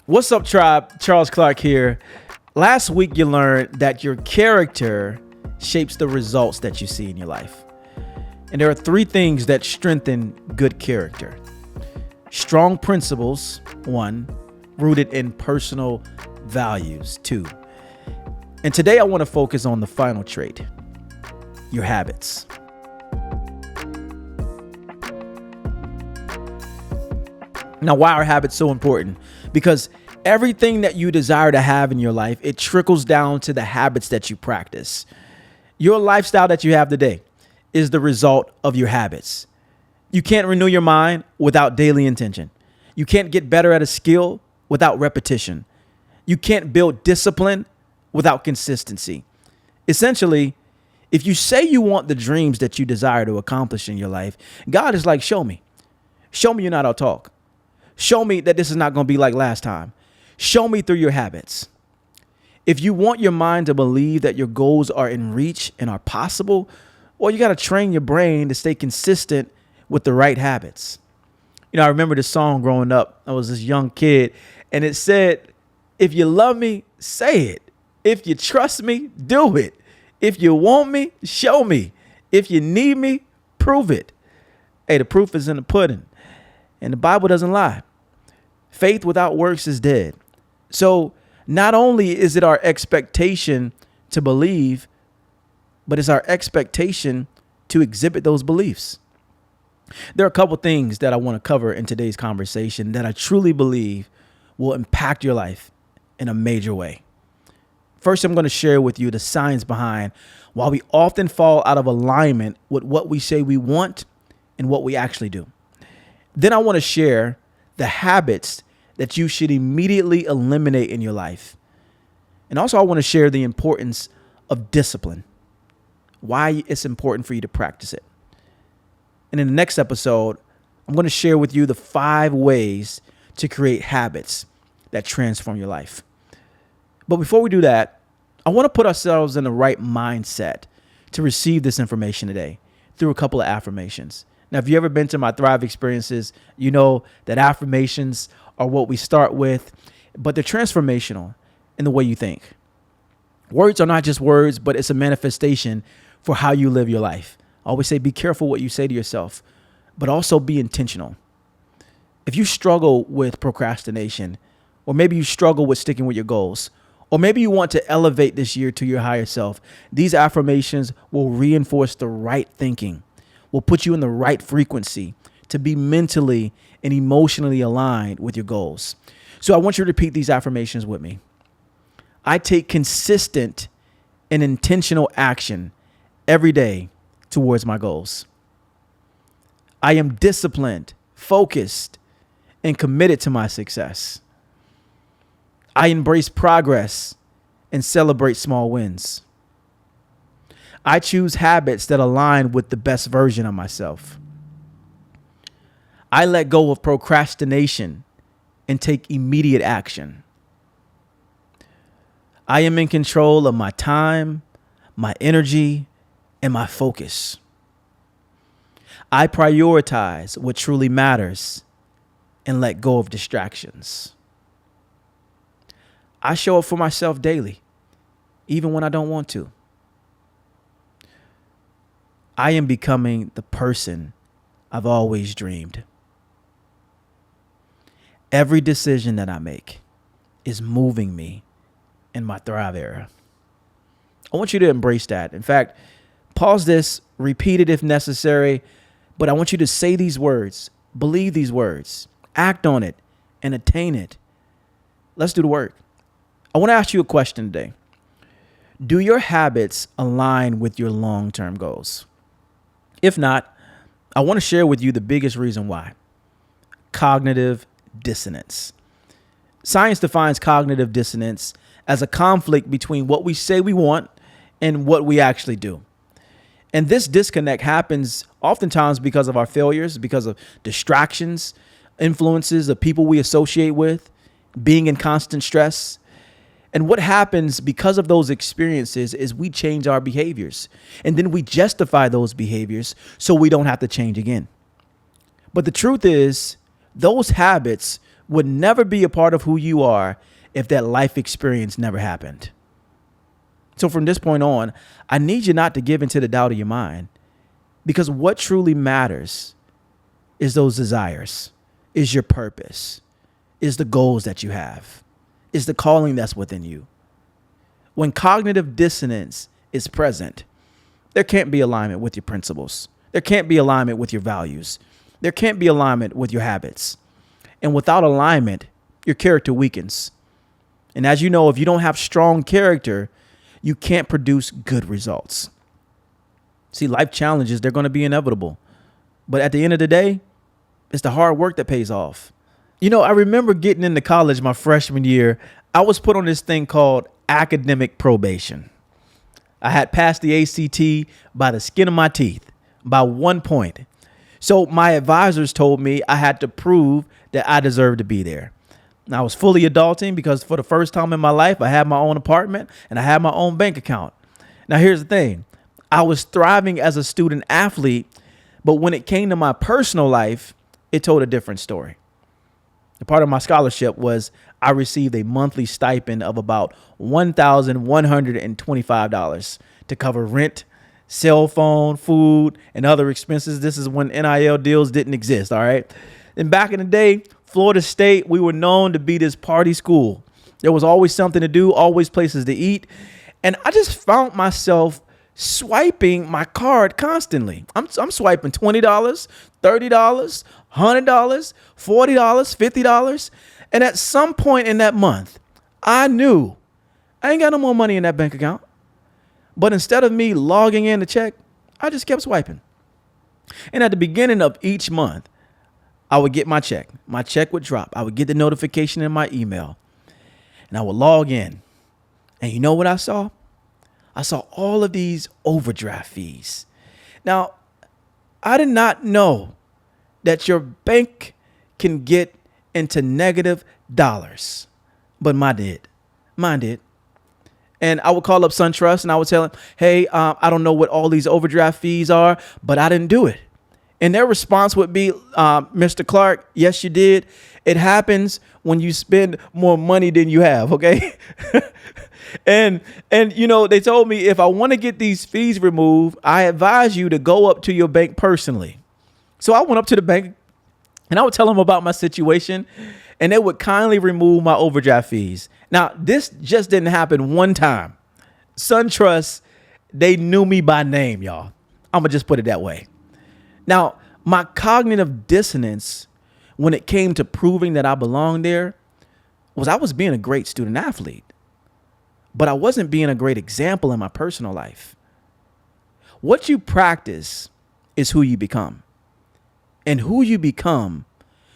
What's up, tribe? Charles Clark here. Last week, you learned that your character shapes the results that you see in your life. And there are three things that strengthen good character: strong principles, one, rooted in personal values, two. And today, I want to focus on the final trait: your habits. Now, why are habits so important? Because everything that you desire to have in your life, it trickles down to the habits that you practice. Your lifestyle that you have today is the result of your habits. You can't renew your mind without daily intention. You can't get better at a skill without repetition. You can't build discipline without consistency. Essentially, if you say you want the dreams that you desire to accomplish in your life, God is like, show me. Show me you're not out talk. Show me that this is not going to be like last time. Show me through your habits. If you want your mind to believe that your goals are in reach and are possible, well, you got to train your brain to stay consistent with the right habits. You know, I remember this song growing up. I was this young kid, and it said, if you love me, say it. If you trust me, do it. If you want me, show me. If you need me, prove it. Hey, the proof is in the pudding. And the Bible doesn't lie. Faith without works is dead. So not only is it our expectation to believe, but it's our expectation to exhibit those beliefs. There are a couple things that I want to cover in today's conversation that I truly believe will impact your life in a major way. First, I'm going to share with you the science behind why we often fall out of alignment with what we say we want and what we actually do. Then I want to share the habits that you should immediately eliminate in your life. And also I want to share the importance of discipline, why it's important for you to practice it. And in the next episode, I'm going to share with you the 5 ways to create habits that transform your life. But before we do that, I want to put ourselves in the right mindset to receive this information today through a couple of affirmations. Now, if you've ever been to my Thrive experiences, you know that affirmations are what we start with, but they're transformational in the way you think. Words are not just words, but it's a manifestation for how you live your life. I always say, be careful what you say to yourself, but also be intentional. If you struggle with procrastination, or maybe you struggle with sticking with your goals, or maybe you want to elevate this year to your higher self, these affirmations will reinforce the right thinking, will put you in the right frequency to be mentally and emotionally aligned with your goals. So I want you to repeat these affirmations with me. I take consistent and intentional action every day towards my goals. I am disciplined, focused, and committed to my success. I embrace progress and celebrate small wins. I choose habits that align with the best version of myself. I let go of procrastination and take immediate action. I am in control of my time, my energy, and my focus. I prioritize what truly matters and let go of distractions. I show up for myself daily, even when I don't want to. I am becoming the person I've always dreamed. Every decision that I make is moving me in my Thrive era. I want you to embrace that. In fact, pause this, repeat it if necessary, but I want you to say these words, believe these words, act on it, and attain it. Let's do the work. I want to ask you a question today. Do your habits align with your long-term goals? If not, I want to share with you the biggest reason why: cognitive dissonance. Science defines cognitive dissonance as a conflict between what we say we want and what we actually do. And this disconnect happens oftentimes because of our failures, because of distractions, influences of people we associate with, being in constant stress. And what happens because of those experiences is we change our behaviors, and then we justify those behaviors so we don't have to change again. But the truth is, those habits would never be a part of who you are if that life experience never happened. So from this point on, I need you not to give into the doubt of your mind, because what truly matters is those desires, is your purpose, is the goals that you have, is the calling that's within you. When cognitive dissonance is present, there can't be alignment with your principles. There can't be alignment with your values. There can't be alignment with your habits. And without alignment, your character weakens. And as you know, if you don't have strong character, you can't produce good results. See, life challenges, they're going to be inevitable. But at the end of the day, it's the hard work that pays off. You know, I remember getting into college my freshman year. I was put on this thing called academic probation. I had passed the ACT by the skin of my teeth, by 1 point. So my advisors told me I had to prove that I deserved to be there. And I was fully adulting because for the first time in my life, I had my own apartment and I had my own bank account. Now, here's the thing. I was thriving as a student athlete, but when it came to my personal life, it told a different story. A part of my scholarship was I received a monthly stipend of about $1,125 to cover rent, cell phone, food, and other expenses. This is when NIL deals didn't exist, all right? And back in the day, Florida State, we were known to be this party school. There was always something to do, always places to eat. And I just found myself swiping my card constantly. I'm swiping $20, $30, $100, $40, $50. And at some point in that month, I knew I ain't got no more money in that bank account. But instead of me logging in to check, I just kept swiping. And at the beginning of each month, I would get my check. My check would drop. I would get the notification in my email. And I would log in. And you know what I saw? I saw all of these overdraft fees. Now, I did not know that your bank can get into negative dollars, but mine did. And I would call up SunTrust and I would tell them, hey, I don't know what all these overdraft fees are, but I didn't do it. And their response would be, Mr. Clark, yes, you did. It happens when you spend more money than you have. OK. And you know, they told me if I want to get these fees removed, I advise you to go up to your bank personally. So I went up to the bank and I would tell them about my situation and they would kindly remove my overdraft fees. Now, this just didn't happen one time. SunTrust, they knew me by name, y'all. I'm going to just put it that way. Now, my cognitive dissonance when it came to proving that I belonged there was I was being a great student athlete, but I wasn't being a great example in my personal life. What you practice is who you become, and who you become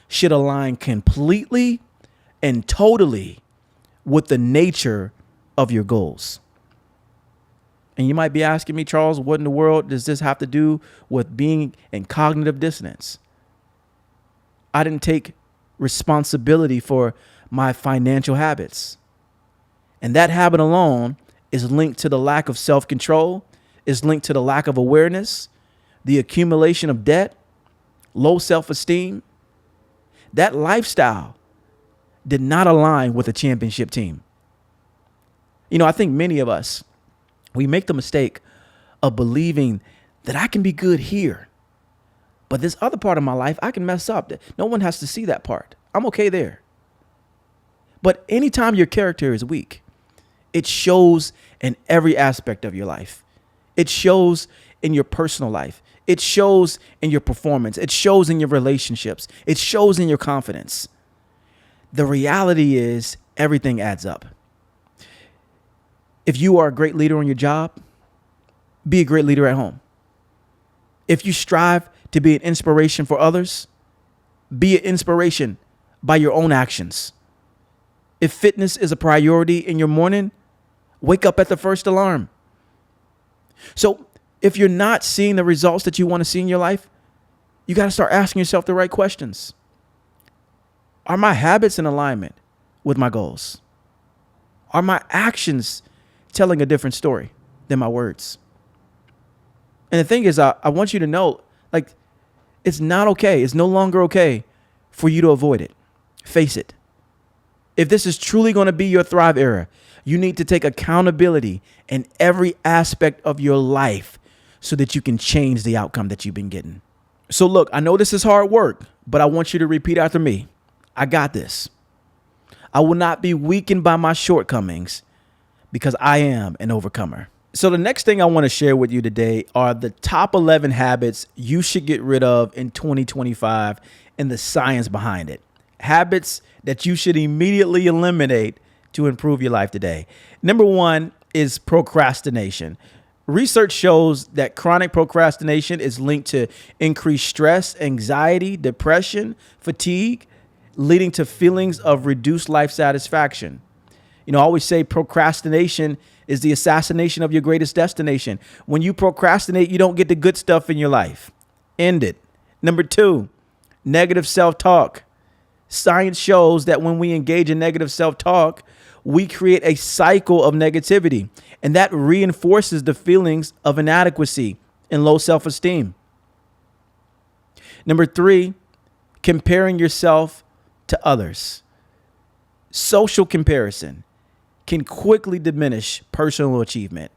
should align completely and totally with the nature of your goals. And you might be asking me, Charles, what in the world does this have to do with being in cognitive dissonance? I didn't take responsibility for my financial habits. And that habit alone is linked to the lack of self-control, is linked to the lack of awareness, the accumulation of debt, low self-esteem. That lifestyle did not align with a championship team. You know, I think many of us, we make the mistake of believing that I can be good here, but this other part of my life, I can mess up. No one has to see that part. I'm okay there. But anytime your character is weak, it shows in every aspect of your life. It shows in your personal life. It shows in your performance. It shows in your relationships. It shows in your confidence. The reality is everything adds up. If you are a great leader on your job, be a great leader at home. If you strive to be an inspiration for others, be an inspiration by your own actions. If fitness is a priority in your morning, wake up at the first alarm. So if you're not seeing the results that you want to see in your life, you got to start asking yourself the right questions. Are my habits in alignment with my goals? Are my actions telling a different story than my words? And the thing is, I want you to know, like, it's not okay. It's no longer okay for you to avoid it. Face it. If this is truly going to be your Thrive era, you need to take accountability in every aspect of your life so that you can change the outcome that you've been getting. So look, I know this is hard work, but I want you to repeat after me. I got this. I will not be weakened by my shortcomings because I am an overcomer. So the next thing I want to share with you today are the top 11 habits you should get rid of in 2025 and the science behind it. Habits that you should immediately eliminate to improve your life today. Number one is procrastination. Research shows that chronic procrastination is linked to increased stress, anxiety, depression, fatigue, leading to feelings of reduced life satisfaction. I always say procrastination is the assassination of your greatest destination. When you procrastinate, you don't get the good stuff in your life. End it. Number two, negative self-talk. Science shows that when we engage in negative self-talk, we create a cycle of negativity, and that reinforces the feelings of inadequacy and low self-esteem. Number three, comparing yourself to others. Social comparison can quickly diminish personal achievement,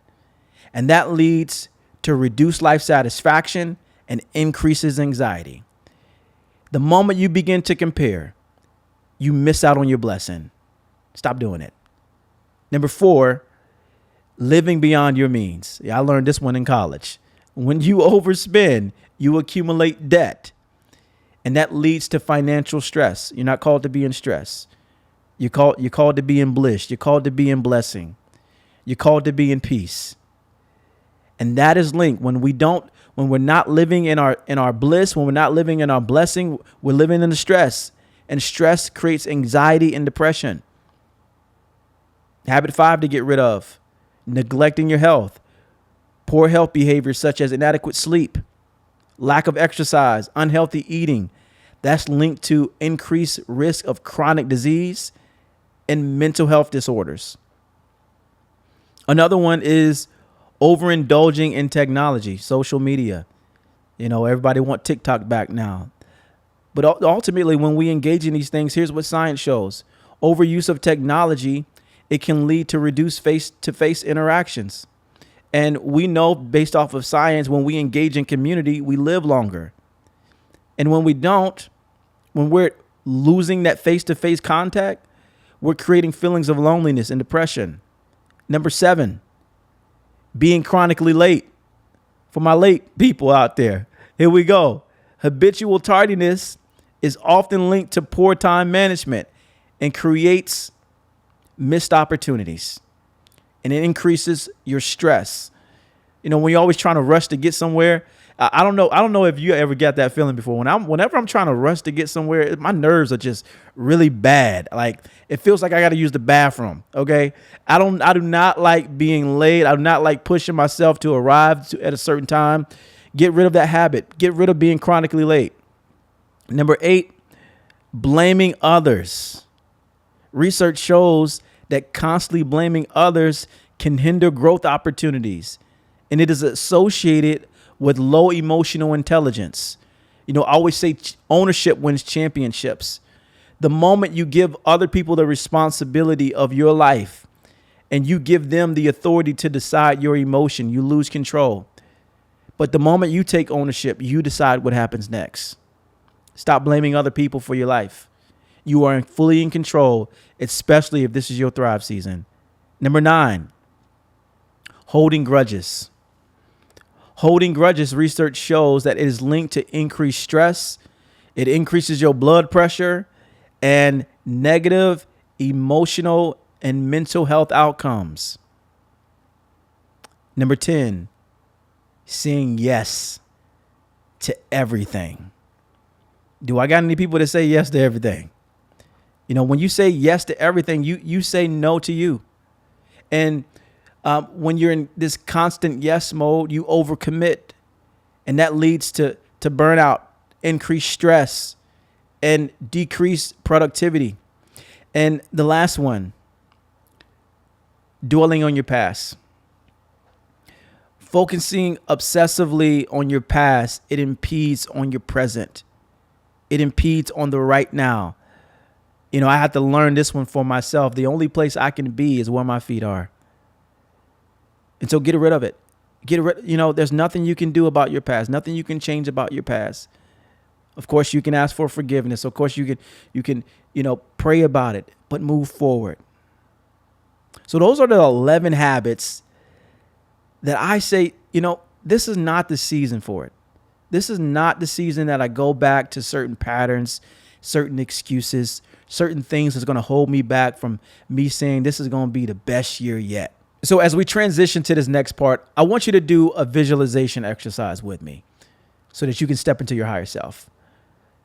and that leads to reduced life satisfaction and increases anxiety. The moment you begin to compare, you miss out on your blessing. Stop doing it. Number four, living beyond your means. I learned this one in college. When you overspend, you accumulate debt, and that leads to financial stress. You're not called to be in stress. You're called to be in bliss. You're called to be in blessing. You're called to be in peace. And that is linked. When we're not living in our bliss, when we're not living in our blessing, we're living in the stress. And stress creates anxiety and depression. Habit 5 to get rid of: neglecting your health. Poor health behaviors such as inadequate sleep, lack of exercise, unhealthy eating, that's linked to increased risk of chronic disease and mental health disorders. Another one is overindulging in technology, social media. Everybody want TikTok back now. But ultimately, when we engage in these things, here's what science shows. Overuse of technology, it can lead to reduced face-to-face interactions. And we know based off of science, when we engage in community, we live longer. And when we don't, when we're losing that face-to-face contact, we're creating feelings of loneliness and depression. Number 7, being chronically late. For my late people out there, here we go. Habitual tardiness is often linked to poor time management and creates missed opportunities. And it increases your stress. When you're always trying to rush to get somewhere, I don't know if you ever get that feeling before. Whenever I'm trying to rush to get somewhere, my nerves are just really bad. Like, it feels like I got to use the bathroom. Okay. I do not like being late. I do not like pushing myself to arrive at a certain time. Get rid of that habit. Get rid of being chronically late. Number 8, blaming others. Research shows that constantly blaming others can hinder growth opportunities, and it is associated with low emotional intelligence. I always say ownership wins championships. The moment you give other people the responsibility of your life and you give them the authority to decide your emotion, you lose control. But the moment you take ownership, you decide what happens next. Stop blaming other people for your life. You are fully in control, especially if this is your Thrive season. Number 9, holding grudges. Holding grudges, research shows that it is linked to increased stress. It increases your blood pressure and negative emotional and mental health outcomes. Number 10, saying yes to everything. Do I got any people that say yes to everything? When you say yes to everything, you say no to you. And when you're in this constant yes mode, you overcommit. And that leads to burnout, increased stress, and decreased productivity. And the last one, dwelling on your past. Focusing obsessively on your past, it impedes on your present. It impedes on the right now. I had to learn this one for myself. The only place I can be is where my feet are. And so get rid of it. There's nothing you can do about your past, nothing you can change about your past. Of course, you can ask for forgiveness. Of course, you can pray about it, but move forward. So those are the 11 habits that I say, this is not the season for it. This is not the season that I go back to certain patterns, certain excuses, certain things that's going to hold me back from me saying this is going to be the best year yet. So as we transition to this next part, I want you to do a visualization exercise with me so that you can step into your higher self.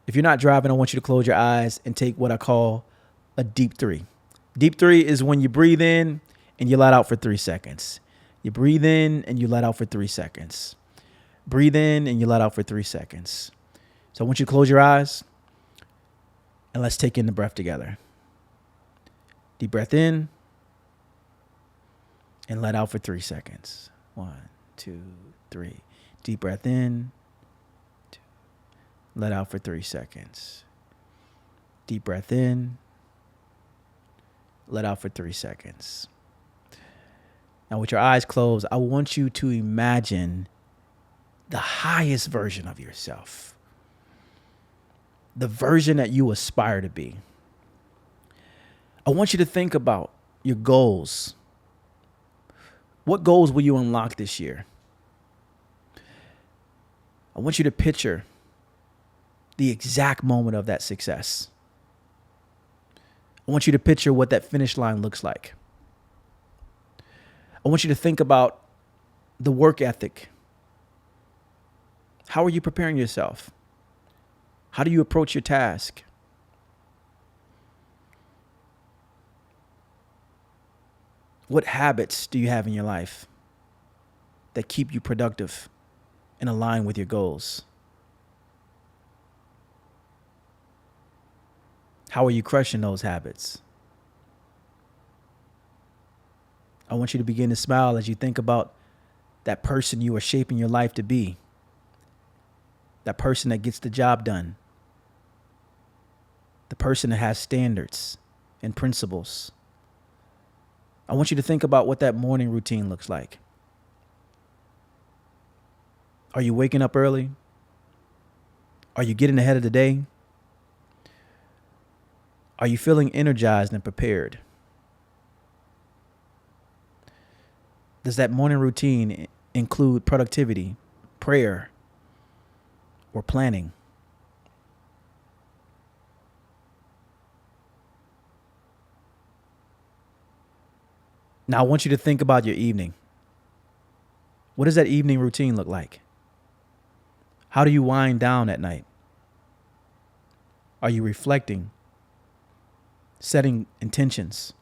If you're not driving, I want you to close your eyes and take what I call a deep 3. Deep 3 is when you breathe in and you let out for 3 seconds. You breathe in and you let out for 3 seconds. Breathe in and you let out for 3 seconds. So I want you to close your eyes and let's take in the breath together. Deep breath in and let out for 3 seconds. 1, 2, 3. Deep breath in. 2. Let out for 3 seconds. Deep breath in. Let out for 3 seconds. Now, with your eyes closed, I want you to imagine the highest version of yourself, the version that you aspire to be. I want you to think about your goals. What goals will you unlock this year? I want you to picture the exact moment of that success. I want you to picture what that finish line looks like. I want you to think about the work ethic. How are you preparing yourself? How do you approach your task? What habits do you have in your life that keep you productive and align with your goals? How are you crushing those habits? I want you to begin to smile as you think about that person you are shaping your life to be. That person that gets the job done. The person that has standards and principles. I want you to think about what that morning routine looks like. Are you waking up early? Are you getting ahead of the day? Are you feeling energized and prepared? Does that morning routine include productivity, prayer, or planning? Now, I want you to think about your evening. What does that evening routine look like? How do you wind down at night? Are you reflecting? Setting intentions?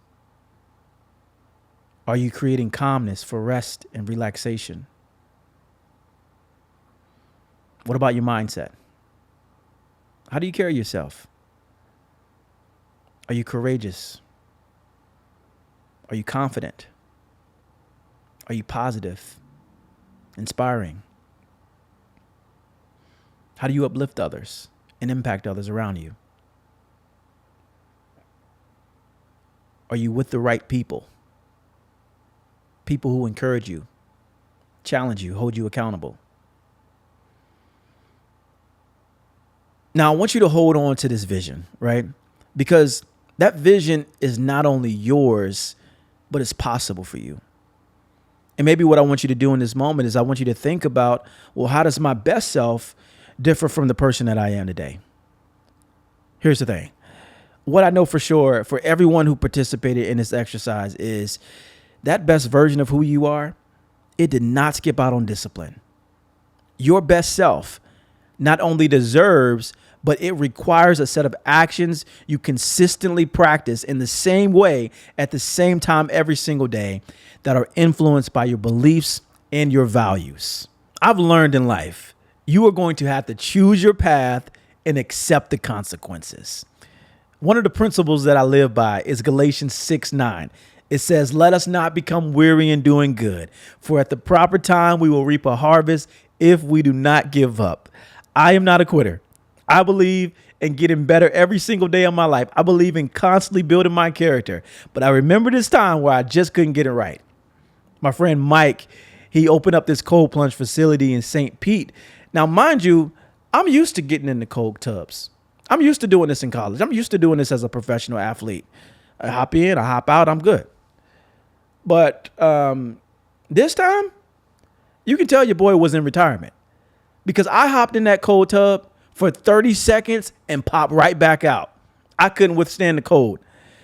Are you creating calmness for rest and relaxation? What about your mindset? How do you carry yourself? Are you courageous? Are you confident? Are you positive? Inspiring? How do you uplift others and impact others around you? Are you with the right people? People who encourage you, challenge you, hold you accountable. Now, I want you to hold on to this vision, right? Because that vision is not only yours, but it's possible for you. And maybe what I want you to do in this moment is I want you to think about, well, how does my best self differ from the person that I am today? Here's the thing. What I know for sure for everyone who participated in this exercise is that best version of who you are, it did not skip out on discipline. Your best self not only deserves, but it requires a set of actions you consistently practice in the same way at the same time every single day that are influenced by your beliefs and your values. I've learned in life, you are going to have to choose your path and accept the consequences. One of the principles that I live by is Galatians 6:9. It says, let us not become weary in doing good, for at the proper time we will reap a harvest if we do not give up. I am not a quitter. I believe and getting better every single day of my life. I believe in constantly building my character. But I remember this time where I just couldn't get it right. My friend Mike, he opened up this cold plunge facility in St. Pete. Now, mind you, I'm used to getting in the cold tubs. I'm used to doing this in college. I'm used to doing this as a professional athlete. I hop in, I hop out, I'm good. But this time, you can tell your boy was in retirement because I hopped in that cold tub for 30 seconds and popped right back out. I couldn't withstand the cold.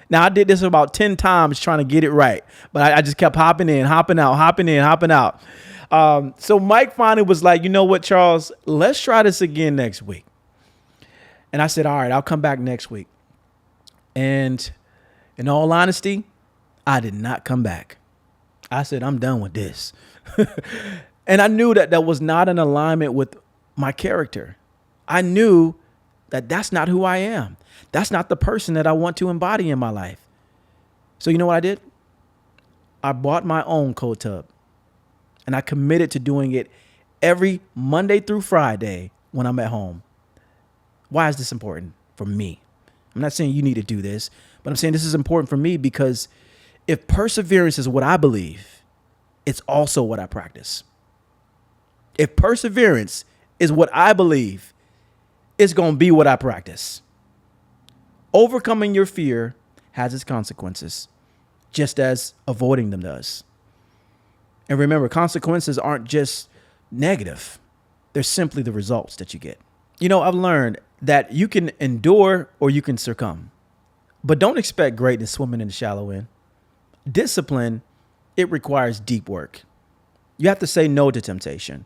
Now, I did this about 10 times trying to get it right, but I just kept hopping in, hopping out, hopping in, hopping out. So Mike finally was like, you know what, Charles, let's try this again next week. And I said, all right, I'll come back next week. And in all honesty, I did not come back. I said, I'm done with this. And I knew that that was not in alignment with my character. I knew that that's not who I am. That's not the person that I want to embody in my life. So you know what I did? I bought my own cold tub and I committed to doing it every Monday through Friday when I'm at home. Why is this important for me? I'm not saying you need to do this, but I'm saying this is important for me because if perseverance is what I believe, it's also what I practice. If perseverance is what I believe, it's going to be what I practice. Overcoming your fear has its consequences, just as avoiding them does. And remember, consequences aren't just negative. They're simply the results that you get. You know, I've learned that you can endure or you can succumb, but don't expect greatness swimming in the shallow end. Discipline, it requires deep work. You have to say no to temptation,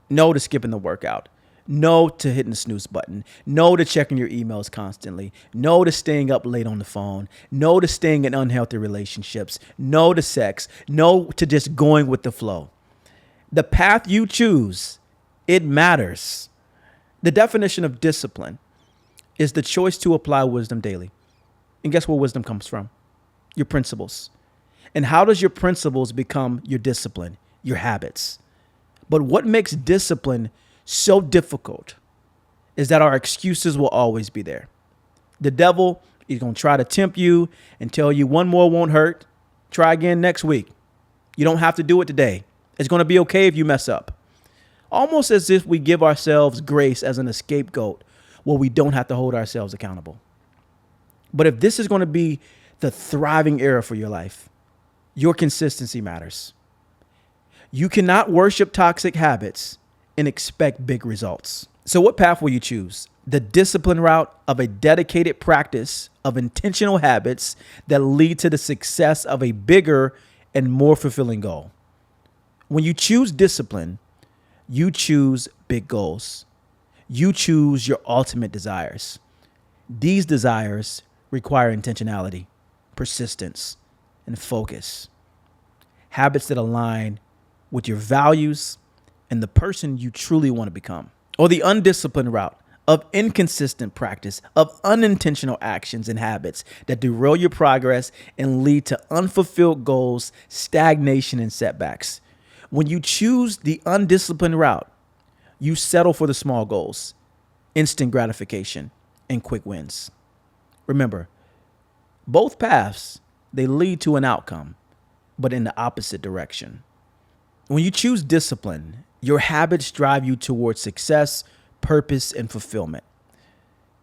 no to skipping the workout, no to hitting the snooze button, no to checking your emails constantly, no to staying up late on the phone, no to staying in unhealthy relationships, no to sex, no to just going with the flow. The path you choose, it matters. The definition of discipline is the choice to apply wisdom daily. And guess where wisdom comes from? Your principles. And how does your principles become your discipline, your habits? But what makes discipline so difficult is that our excuses will always be there. The devil is going to try to tempt you and tell you one more won't hurt. Try again next week. You don't have to do it today. It's going to be okay if you mess up. Almost as if we give ourselves grace as an scapegoat where we don't have to hold ourselves accountable. But if this is going to be the thriving era for your life, your consistency matters. You cannot worship toxic habits and expect big results. So what path will you choose? The discipline route of a dedicated practice of intentional habits that lead to the success of a bigger and more fulfilling goal. When you choose discipline, you choose big goals. You choose your ultimate desires. These desires require intentionality, persistence, and focus. Habits that align with your values and the person you truly want to become. Or the undisciplined route of inconsistent practice, of unintentional actions and habits that derail your progress and lead to unfulfilled goals, stagnation, and setbacks. When you choose the undisciplined route, you settle for the small goals, instant gratification, and quick wins. Remember, both paths, they lead to an outcome, but in the opposite direction. When you choose discipline, your habits drive you towards success, purpose, and fulfillment.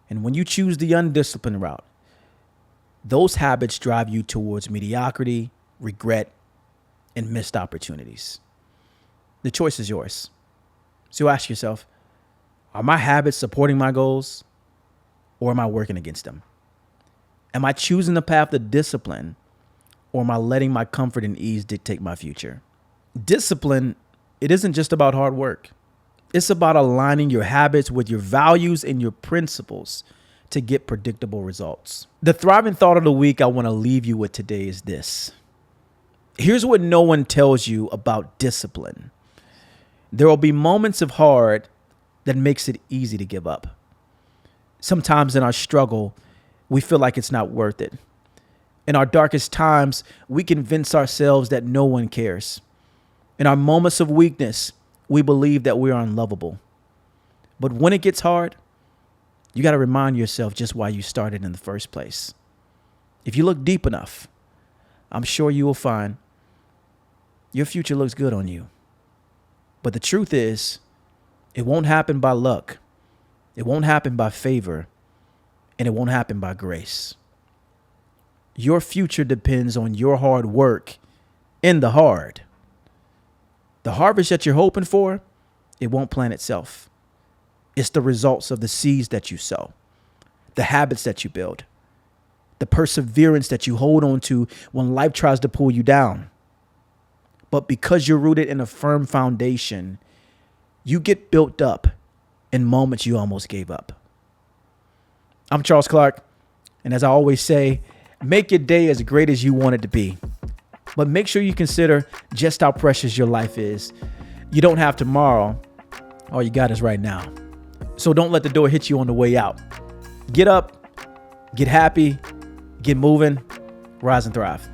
And when you choose the undisciplined route, those habits drive you towards mediocrity, regret, and missed opportunities. The choice is yours. So ask yourself, are my habits supporting my goals or am I working against them? Am I choosing the path of discipline or am I letting my comfort and ease dictate my future? Discipline, it isn't just about hard work. It's about aligning your habits with your values and your principles to get predictable results. The thriving thought of the week I want to leave you with today is this. Here's what no one tells you about discipline. There will be moments of hard that makes it easy to give up. Sometimes in our struggle, we feel like it's not worth it. In our darkest times, we convince ourselves that no one cares. In our moments of weakness, we believe that we are unlovable. But when it gets hard, You got to remind yourself just why you started in the first place. If you look deep enough, I'm sure you will find your future looks good on you. But the truth is, it won't happen by luck. It won't happen by favor. And it won't happen by grace. Your future depends on your hard work in the hard. The harvest that you're hoping for, it won't plant itself. It's the results of the seeds that you sow, the habits that you build, the perseverance that you hold on to when life tries to pull you down. But because you're rooted in a firm foundation, you get built up in moments you almost gave up. I'm Charles Clark, and as I always say, make your day as great as you want it to be. But make sure you consider just how precious your life is. You don't have tomorrow. All you got is right now. So don't let the door hit you on the way out. Get up, get happy, get moving, rise and thrive.